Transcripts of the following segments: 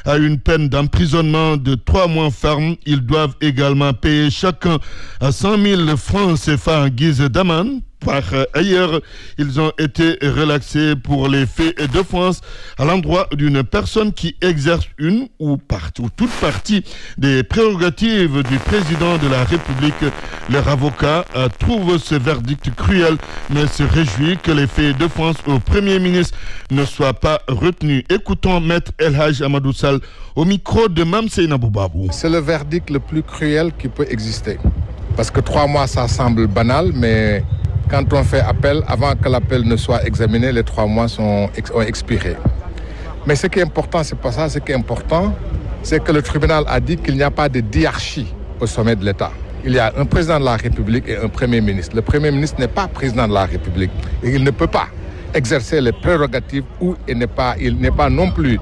à une peine d'emprisonnement de 3 mois ferme. Ils doivent également payer chacun 100 000 francs CFA en guise d'amende. Par ailleurs, ils ont été relaxés pour les faits d'offense à l'endroit d'une personne qui exerce une ou toute partie des prérogatives du président de la République. Leur avocat trouve ce verdict cruel, mais se réjouit que les faits d'offense au Premier ministre ne soient pas retenus. Écoutons Maître El Hadj Amadou Sall au micro de Mame Seynabou Babou. C'est le verdict le plus cruel qui peut exister. Parce que 3 mois, ça semble banal, mais quand on fait appel, avant que l'appel ne soit examiné, les 3 mois ont expiré. Mais ce qui est important, c'est pas ça. Ce qui est important, c'est que le tribunal a dit qu'il n'y a pas de hiérarchie au sommet de l'État. Il y a un président de la République et un Premier ministre. Le Premier ministre n'est pas président de la République et il ne peut pas exercer les prérogatives où il n'est pas non plus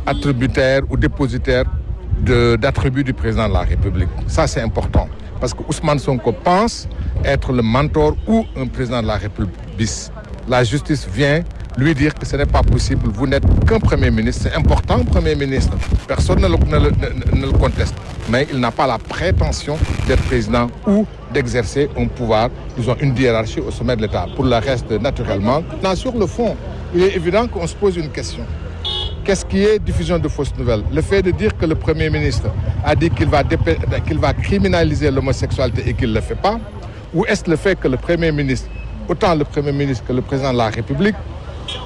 attributaire ou dépositaire d'attributs du président de la République. Ça, c'est important. Parce que Ousmane Sonko pense être le mentor ou un président de la République bis. La justice vient lui dire que ce n'est pas possible. Vous n'êtes qu'un Premier ministre. C'est important, Premier ministre. Personne ne le conteste. Mais il n'a pas la prétention d'être président ou d'exercer un pouvoir. Ils ont une hiérarchie au sommet de l'État. Pour le reste, naturellement. Sur le fond, il est évident qu'on se pose une question. Qu'est-ce qui est diffusion de fausses nouvelles? Le fait de dire que le Premier ministre a dit qu'il va criminaliser l'homosexualité et qu'il ne le fait pas? Ou est-ce le fait que le Premier ministre, autant le Premier ministre que le Président de la République,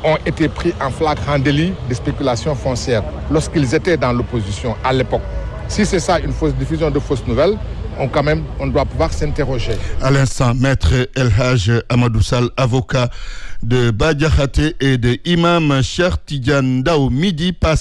ont été pris en flagrant délit de spéculation foncière lorsqu'ils étaient dans l'opposition à l'époque? Si c'est ça, une diffusion de fausses nouvelles, on doit pouvoir s'interroger. À l'instant, Maître El Hadj Amadou Sall, avocat de Bah Diakhaté et de Imam Cheikh Tidiane Ndao, midi passe.